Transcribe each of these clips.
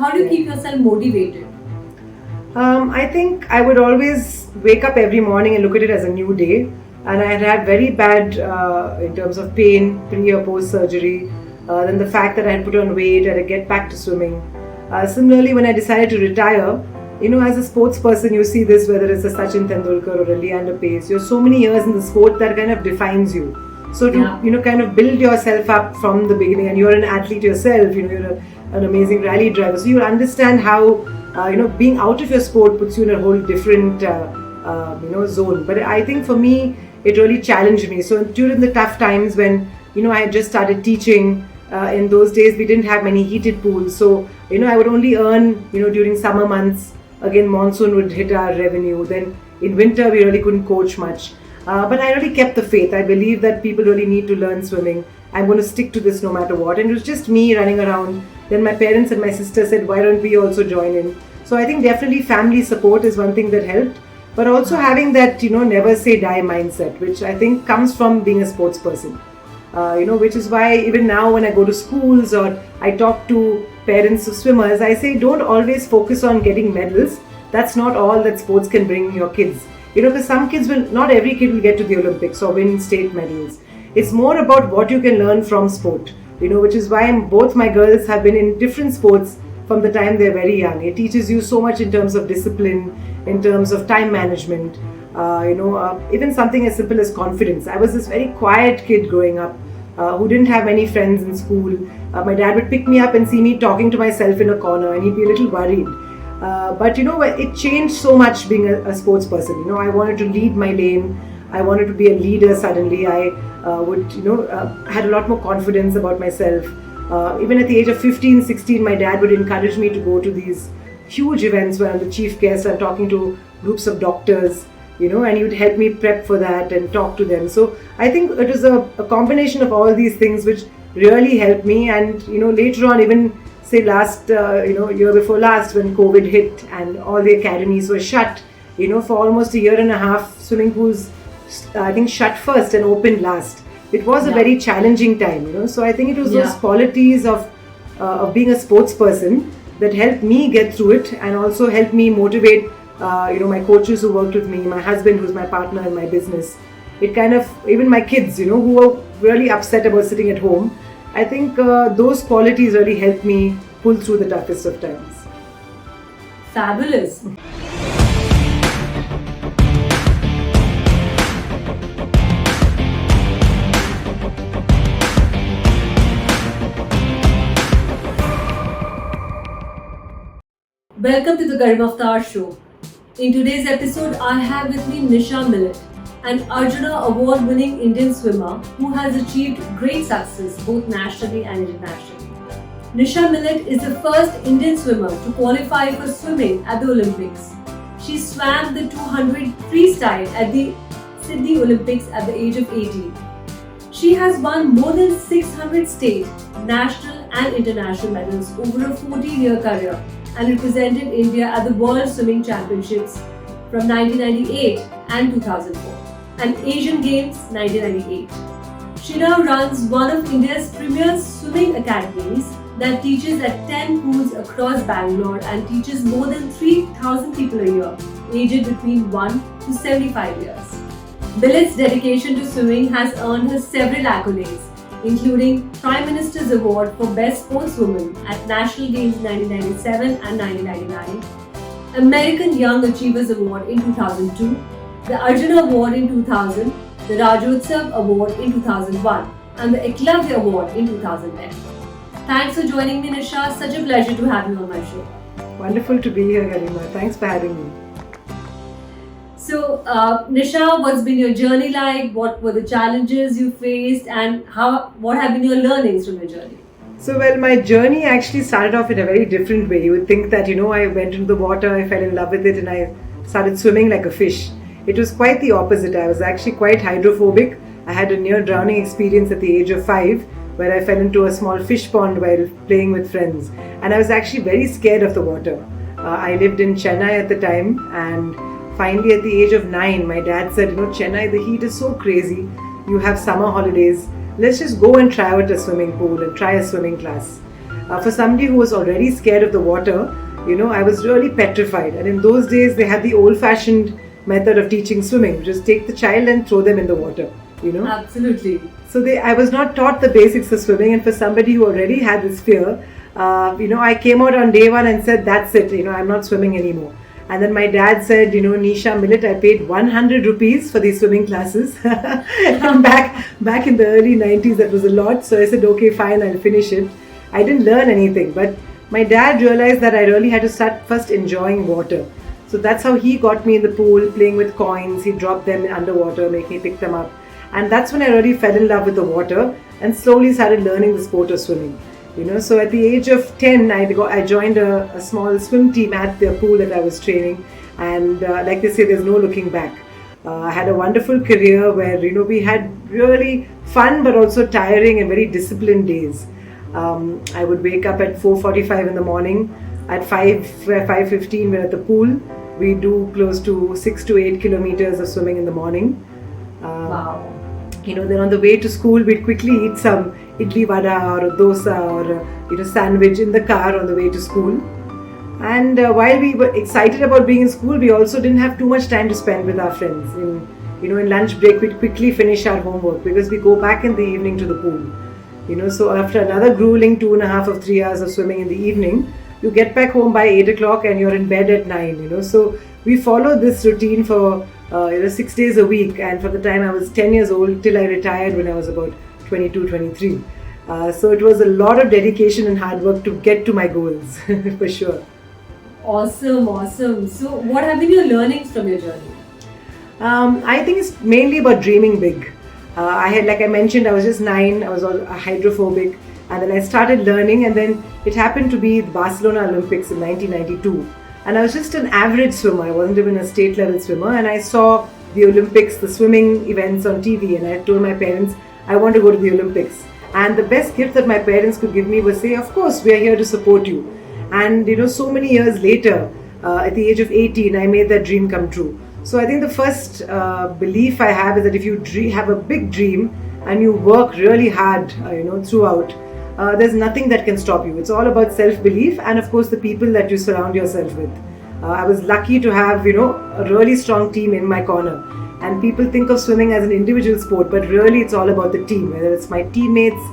How do you keep yourself motivated? I think I would always wake up every morning and look at it as a new day. And I had very bad in terms of pain pre or post surgery. Then the fact that I had put on weight and I get back to swimming. Similarly, when I decided to retire, as a sports person, you see this whether it's a Sachin Tendulkar or a Leander Pace. You're so many years in the sport that kind of defines you. So to kind of build yourself up from the beginning, and you're an athlete yourself. An amazing rally driver, so you understand how being out of your sport puts you in a whole different zone. But I think for me, it really challenged me. So during the tough times when I had just started teaching, in those days we didn't have many heated pools, so I would only earn during summer months. Again, monsoon would hit our revenue. Then in winter we really couldn't coach much. But I really kept the faith. I believe that people really need to learn swimming. I'm going to stick to this no matter what. And it was just me running around. Then my parents and my sister said, why don't we also join in? So I think definitely family support is one thing that helped. But also having that, never say die mindset, which I think comes from being a sports person. Which is why even now when I go to schools or I talk to parents of swimmers, I say don't always focus on getting medals. That's not all that sports can bring your kids. Because some kids not every kid will get to the Olympics or win state medals. It's more about what you can learn from sport, which is why both my girls have been in different sports from the time they're very young. It teaches you so much in terms of discipline, in terms of time management, even something as simple as confidence. I was this very quiet kid growing up who didn't have any friends in school. My dad would pick me up and see me talking to myself in a corner and he'd be a little worried. But it changed so much being a sports person. I wanted to lead my lane. I wanted to be a leader suddenly. I had a lot more confidence about myself. Even at the age of 15, 16, my dad would encourage me to go to these huge events where I'm the chief guest. I'm talking to groups of doctors, and he would help me prep for that and talk to them. So I think it was a combination of all these things which really helped me. And, later on, even say last, year before last when COVID hit and all the academies were shut, for almost a year and a half, swimming pools, I think, shut first and opened last. It was a very challenging time, so I think it was those qualities of being a sports person that helped me get through it and also helped me motivate, my coaches who worked with me, my husband who's my partner in my business. It kind of, even my kids, who were really upset about sitting at home. I think those qualities really helped me pull through the toughest of times. Fabulous. Welcome to the Garima show. In today's episode, I have with me Nisha Millet, an Arjuna Award winning Indian swimmer who has achieved great success both nationally and internationally. Nisha Millet is the first Indian swimmer to qualify for swimming at the Olympics. She swam the 200 freestyle at the Sydney Olympics at the age of 18. She has won more than 600 state, national and international medals over a 14-year career and represented India at the World Swimming Championships from 1998 and 2004 and Asian Games 1998. She now runs one of India's premier swimming academies that teaches at 10 pools across Bangalore and teaches more than 3,000 people a year, aged between 1 to 75 years. Millet's dedication to swimming has earned her several accolades, including Prime Minister's Award for Best Sportswoman at National Games 1997 and 1999, American Young Achievers Award in 2002, the Arjuna Award in 2000, the Rajyotsav Award in 2001, and the Eklavya Award in 2010. Thanks for joining me, Nisha. Such a pleasure to have you on my show. Wonderful to be here, Garima. Thanks for having me. So, Nisha, what's been your journey like? What were the challenges you faced, and what have been your learnings from your journey? So, my journey actually started off in a very different way. You would think that, I went into the water, I fell in love with it, and I started swimming like a fish. It was quite the opposite. I was actually quite hydrophobic. I had a near drowning experience at the age of 5, where I fell into a small fish pond while playing with friends. And I was actually very scared of the water. I lived in Chennai at the time, and finally, at the age of 9, my dad said, Chennai, the heat is so crazy. You have summer holidays. Let's just go and try out a swimming pool and try a swimming class. For somebody who was already scared of the water, I was really petrified. And in those days, they had the old-fashioned method of teaching swimming, just take the child and throw them in the water. Absolutely. So I was not taught the basics of swimming, and for somebody who already had this fear, I came out on day one and said, that's it, I'm not swimming anymore. And then my dad said, Nisha Millet, I paid 100 rupees for these swimming classes. And back in the early 90s, that was a lot. So I said, okay, fine, I'll finish it. I didn't learn anything, but my dad realized that I really had to start first enjoying water. So that's how he got me in the pool, playing with coins. He dropped them in underwater, make me pick them up. And that's when I really fell in love with the water and slowly started learning the sport of swimming. So at the age of 10, I joined a small swim team at the pool that I was training. And like they say, there's no looking back. I had a wonderful career where, we had really fun but also tiring and very disciplined days. I would wake up at 4:45 in the morning. At 5:15, we're at the pool. We do close to 6 to 8 kilometers of swimming in the morning. Wow. Then on the way to school, we'd quickly eat some idli vada or dosa or sandwich in the car on the way to school. And while we were excited about being in school, we also didn't have too much time to spend with our friends. In lunch break, we'd quickly finish our homework because we go back in the evening to the pool. So after another grueling 2.5 or 3 hours of swimming in the evening, you get back home by 8 o'clock and you're in bed at 9. So we followed this routine for 6 days a week, and for the time I was 10 years old till I retired when I was about 22, 23. So it was a lot of dedication and hard work to get to my goals, for sure. Awesome. So what have been your learnings from your journey? I think it's mainly about dreaming big. Like I mentioned, I was just 9, I was all hydrophobic, and then I started learning, and then it happened to be the Barcelona Olympics in 1992. And I was just an average swimmer. I wasn't even a state level swimmer. And I saw the Olympics, the swimming events on TV. And I told my parents, I want to go to the Olympics. And the best gift that my parents could give me was say, of course, we are here to support you. And so many years later, at the age of 18, I made that dream come true. So I think the first belief I have is that if you have a big dream and you work really hard, throughout, there's nothing that can stop you. It's all about self-belief and of course the people that you surround yourself with. I was lucky to have, a really strong team in my corner. And people think of swimming as an individual sport, but really it's all about the team. Whether it's my teammates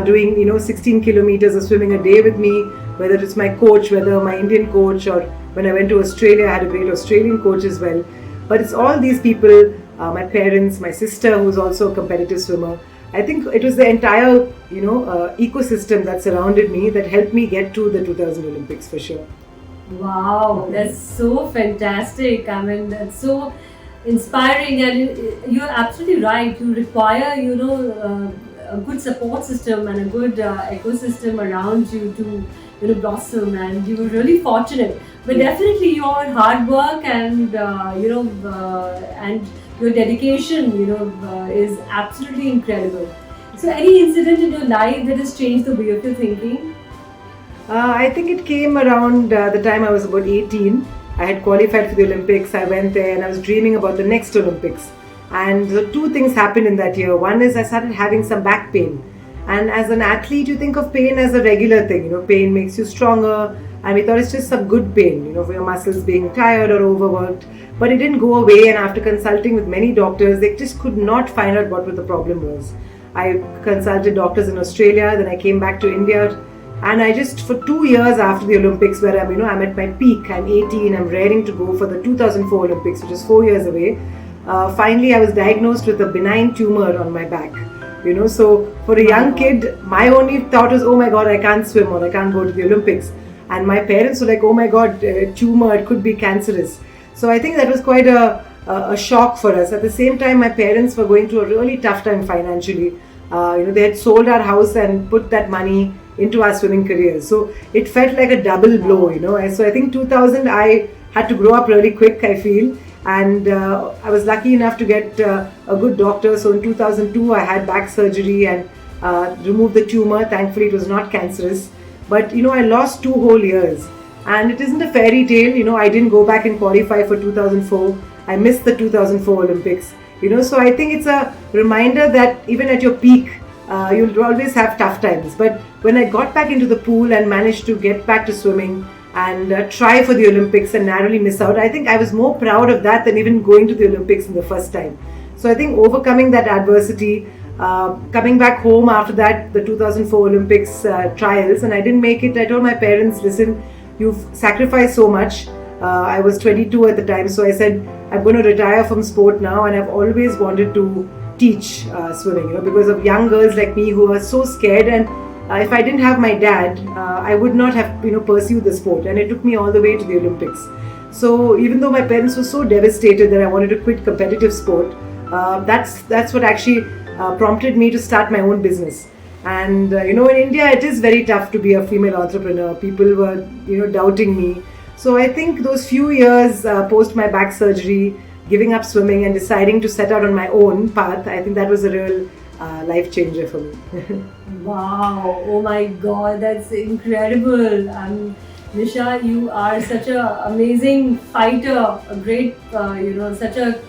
doing, 16 kilometers of swimming a day with me, whether it's my coach, whether my Indian coach, or when I went to Australia, I had a great Australian coach as well. But it's all these people, my parents, my sister who's also a competitive swimmer. I think it was the entire, ecosystem that surrounded me that helped me get to the 2000 Olympics for sure. Wow, that's so fantastic. I mean, that's so inspiring, and you're absolutely right. You require, a good support system and a good ecosystem around you to, blossom. And you were really fortunate. But definitely, your hard work and and your dedication, is absolutely incredible. So, any incident in your life that has changed the way of your thinking? I think it came around the time I was about 18. I had qualified for the Olympics. I went there and I was dreaming about the next Olympics. And the two things happened in that year. One is I started having some back pain. And as an athlete, you think of pain as a regular thing. Pain makes you stronger. And we thought it's just some good pain, for your muscles being tired or overworked. But it didn't go away. And after consulting with many doctors, they just could not find out what the problem was. I consulted doctors in Australia. Then I came back to India. And I just, for 2 years after the Olympics, where I'm at my peak, I'm 18, I'm raring to go for the 2004 Olympics, which is 4 years away. Finally, I was diagnosed with a benign tumor on my back. So for a young kid, my only thought was, oh my God, I can't swim or I can't go to the Olympics. And my parents were like, oh my God, tumor, it could be cancerous. So I think that was quite a shock for us. At the same time, my parents were going through a really tough time financially. They had sold our house and put that money into our swimming careers. So it felt like a double blow, So I think 2000, I had to grow up really quick, I feel. And I was lucky enough to get a good doctor. So in 2002, I had back surgery and removed the tumor. Thankfully, it was not cancerous. But, I lost 2 whole years. And it isn't a fairy tale. I didn't go back and qualify for 2004. I missed the 2004 Olympics. So I think it's a reminder that even at your peak, you'll always have tough times. But when I got back into the pool and managed to get back to swimming and try for the Olympics and narrowly miss out, I think I was more proud of that than even going to the Olympics in the first time. So I think overcoming that adversity, coming back home after that, the 2004 Olympics trials, and I didn't make it. I told my parents, listen, you've sacrificed so much. I was 22 at the time, so I said, I'm going to retire from sport now, and I've always wanted to teach swimming, because of young girls like me who are so scared. And if I didn't have my dad, I would not have, pursued the sport, and it took me all the way to the Olympics. So even though my parents were so devastated that I wanted to quit competitive sport, that's what actually prompted me to start my own business. And in India, it is very tough to be a female entrepreneur. People were, doubting me. So I think those few years post my back surgery, giving up swimming and deciding to set out on my own path, I think that was a real life changer for me. Wow! Oh my God, that's incredible. Nisha, you are such an amazing fighter, a great, such a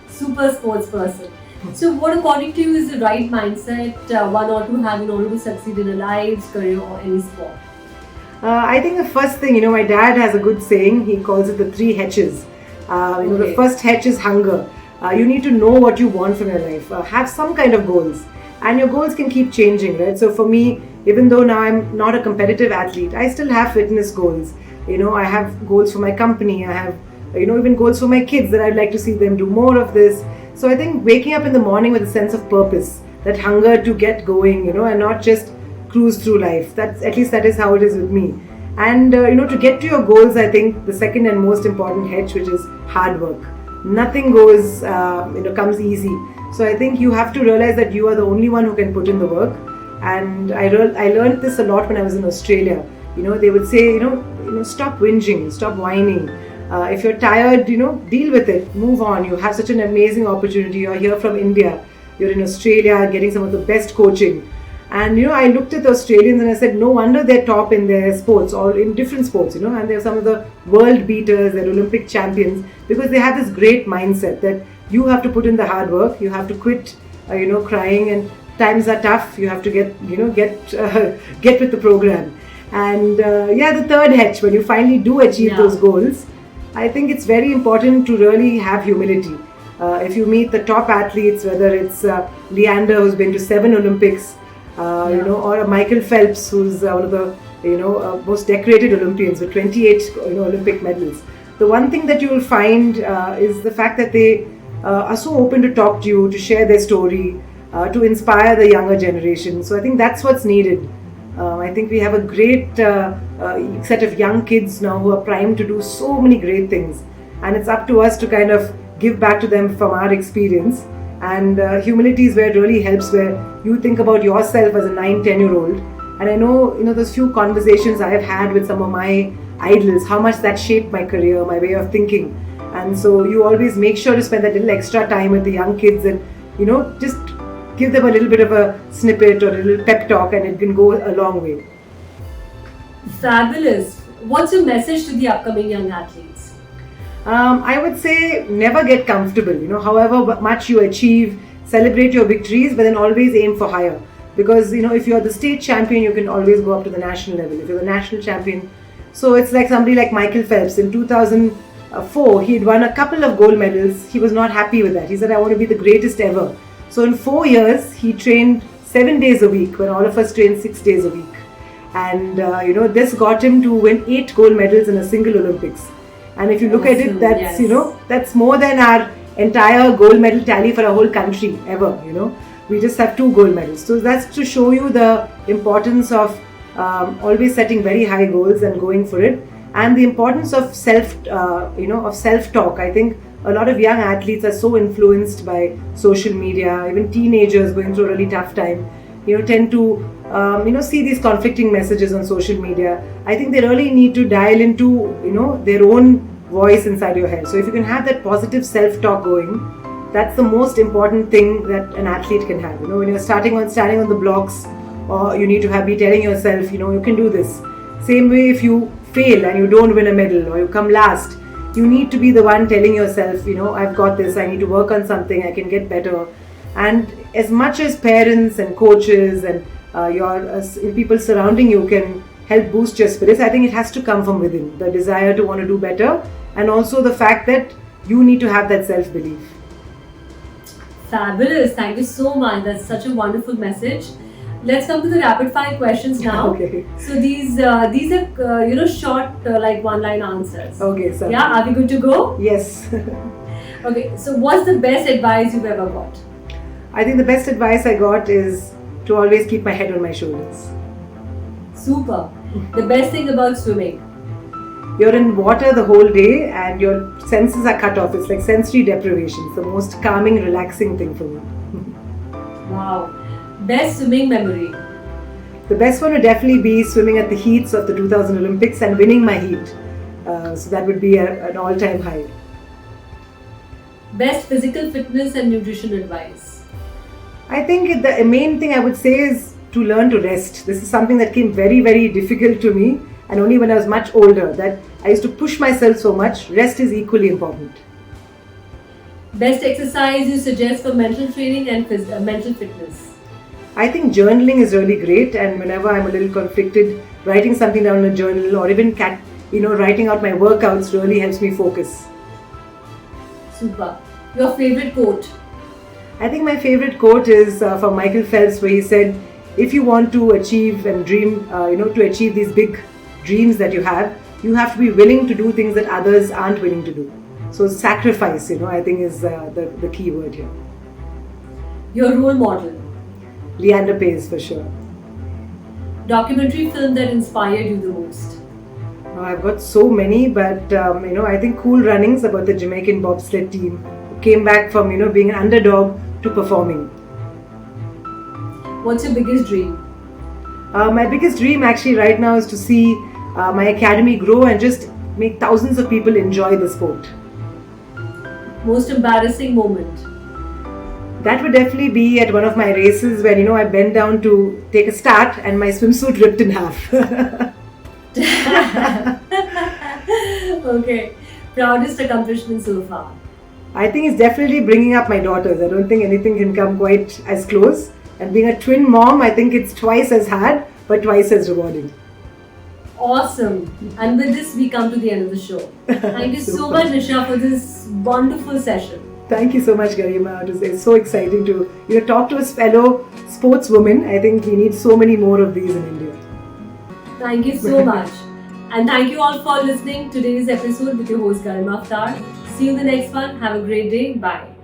super sports person. So what according to you is the right mindset one ought to have in order to succeed in a life, career or any sport? I think the first thing, my dad has a good saying. He calls it the 3 H's. The first H is hunger. You need to know what you want from your life. Have some kind of goals. And your goals can keep changing, right? So for me, even though now I'm not a competitive athlete, I still have fitness goals. I have goals for my company. I have, even goals for my kids that I'd like to see them do more of this. So I think waking up in the morning with a sense of purpose, that hunger to get going, and not just cruise through life. At least that is how it is with me. And to get to your goals, I think the second and most important H, which is hard work. Nothing goes, comes easy. So I think you have to realize that you are the only one who can put in the work. And I learned this a lot when I was in Australia. They would say, stop whinging, stop whining. If you're tired, deal with it, move on. You have such an amazing opportunity. You're here from India, you're in Australia, getting some of the best coaching. And I looked at the Australians and I said, no wonder they're top in their sports, or in different sports, and they're some of the world beaters, they're Olympic champions, because they have this great mindset that you have to put in the hard work, you have to quit, crying, and times are tough. You have to get with the program. And the third H, when you finally do achieve those goals, I think it's very important to really have humility. If you meet the top athletes, whether it's Leander, who's been to 7 Olympics, or a Michael Phelps, who's one of the most decorated Olympians with 28 Olympic medals. The one thing that you will find is the fact that they are so open to talk to you, to share their story, to inspire the younger generation. So I think that's what's needed. I think we have a great set of young kids now who are primed to do so many great things, and it's up to us to kind of give back to them from our experience. And humility is where it really helps, where you think about yourself as a 9-10-year-old. And I know, those few conversations I have had with some of my idols, how much that shaped my career, my way of thinking. And so you always make sure to spend that little extra time with the young kids and, just give them a little bit of a snippet or a little pep talk, and it can go a long way. Fabulous. What's your message to the upcoming young athletes? I would say never get comfortable. However much you achieve, celebrate your victories, but then always aim for higher. Because, if you're the state champion, you can always go up to the national level. If you're the national champion, so it's like somebody like Michael Phelps. In 2004, he had won a couple of gold medals. He was not happy with that. He said, I want to be the greatest ever. So in 4 years, he trained 7 days a week, when all of us trained 6 days a week. And, this got him to win 8 gold medals in a single Olympics. And if you look at it, that's, that's more than our entire gold medal tally for a whole country ever, We just have 2 gold medals. So that's to show you the importance of always setting very high goals and going for it. And the importance of self-talk. I think a lot of young athletes are so influenced by social media, even teenagers going through a really tough time, tend to, see these conflicting messages on social media. I think they really need to dial into, their own voice inside your head. So if you can have that positive self-talk going, that's the most important thing that an athlete can have. When you're standing on the blocks, or you need to be telling yourself, you can do this. Same way, if you fail and you don't win a medal or you come last, you need to be the one telling yourself, I've got this, I need to work on something, I can get better. And as much as parents and coaches and your people surrounding you can help boost your spirits, I think it has to come from within. The desire to want to do better, and also the fact that you need to have that self-belief. Fabulous. Thank you so much. That's such a wonderful message. Let's come to the rapid fire questions now. Okay. So these are short like one-line answers. Okay, sir. Yeah, are we good to go? Yes. Okay. So what's the best advice you've ever got? I think the best advice I got is to always keep my head on my shoulders. Super. The best thing about swimming? You're in water the whole day and your senses are cut off. It's like sensory deprivation. It's the most calming, relaxing thing for me. Wow. Best swimming memory? The best one would definitely be swimming at the heats of the 2000 Olympics and winning my heat. So that would be an all-time high. Best physical fitness and nutrition advice? I think the main thing I would say is to learn to rest. This is something that came very, very difficult to me, and only when I was much older, that I used to push myself so much. Rest is equally important. Best exercise you suggest for mental training and mental fitness? I think journaling is really great, and whenever I'm a little conflicted, writing something down in a journal or even writing out my workouts really helps me focus. Super. Your favorite quote? I think my favorite quote is from Michael Phelps, where he said, if you want to achieve and dream, to achieve these big dreams that you have to be willing to do things that others aren't willing to do. So sacrifice, I think is the key word here. Your role model? Leander Paes, for sure. Documentary film that inspired you the most? I've got so many, but I think Cool Runnings, about the Jamaican bobsled team who came back from being an underdog to performing. What's your biggest dream? My biggest dream actually right now is to see my academy grow and just make thousands of people enjoy the sport. Most embarrassing moment? That would definitely be at one of my races where I bent down to take a start and my swimsuit ripped in half. Okay. Proudest accomplishment so far? I think it's definitely bringing up my daughters. I don't think anything can come quite as close. And being a twin mom, I think it's twice as hard, but twice as rewarding. Awesome. And with this, we come to the end of the show. Thank you so much, Nisha, for this wonderful session. Thank you so much, Garima. It's so exciting to talk to a fellow sportswoman. I think we need so many more of these in India. Thank you so much. And thank you all for listening to today's episode with your host Garima. See you in the next one. Have a great day. Bye.